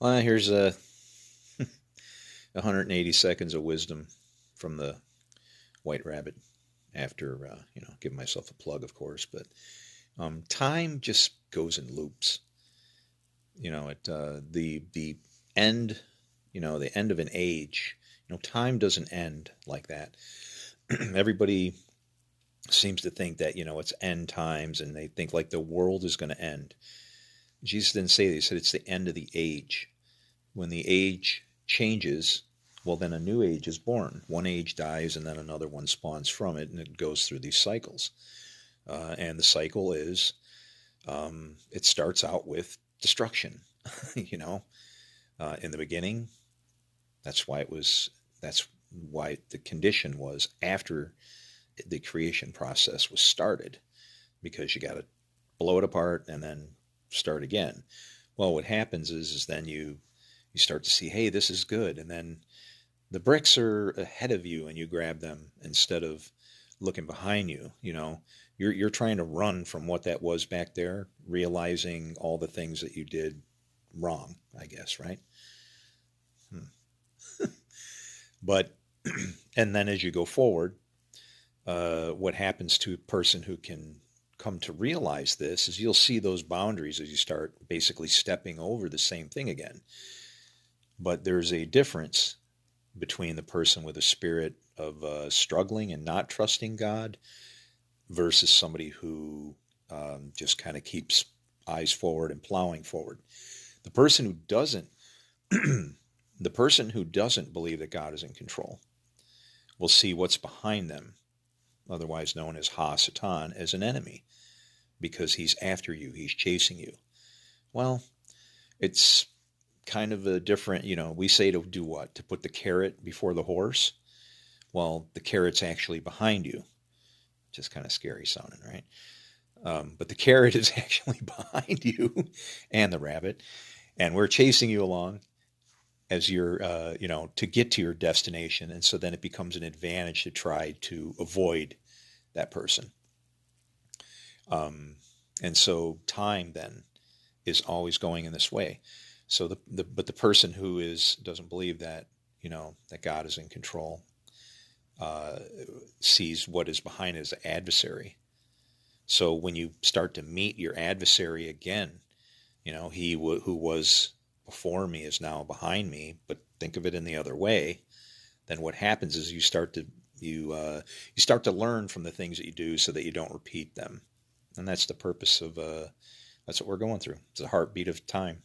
Well, here's 180 seconds of wisdom from the White Rabbit. After giving myself a plug, of course, but time just goes in loops. The end, the end of an age. Time doesn't end like that. Everybody seems to think that it's end times, and they think like the world is going to end. Jesus didn't say that. He said it's the end of the age. When the age changes, well, then a new age is born. One age dies, and then another one spawns from it, and it goes through these cycles. And the cycle is it starts out with destruction. you know, in the beginning, that's why it was. That's why the condition was after the creation process was started, because you got to blow it apart and then start again. Well, what happens is then you start to see, hey, this is good, and then the bricks are ahead of you, and you grab them instead of looking behind you. You're trying to run from what that was back there, realizing all the things that you did wrong, I guess, right? Hmm. But and then as you go forward, what happens to a person who can come to realize this is you'll see those boundaries as you start basically stepping over the same thing again. But there's a difference between the person with a spirit of struggling and not trusting God versus somebody who just kind of keeps eyes forward and plowing forward. The person who doesn't, the person who doesn't believe that God is in control will see what's behind them, otherwise known as Ha-Satan, as an enemy, because he's after you, he's chasing you. Well, it's kind of a different, we say to do what? To put the carrot before the horse. Well, the carrot's actually behind you. Just kind of scary sounding, right? But the carrot is actually behind you and the rabbit, and we're chasing you along as you're, to get to your destination. And so then it becomes an advantage to try to avoid that person. Um, and so time then is always going in this way. So but the person who doesn't believe that that God is in control uh, sees what is behind his adversary. So when you start to meet your adversary again, who was before me is now behind me. But think of it in the other way. Then what happens is you start to learn from the things that you do so that you don't repeat them. And that's the purpose of that's what we're going through. It's the heartbeat of time.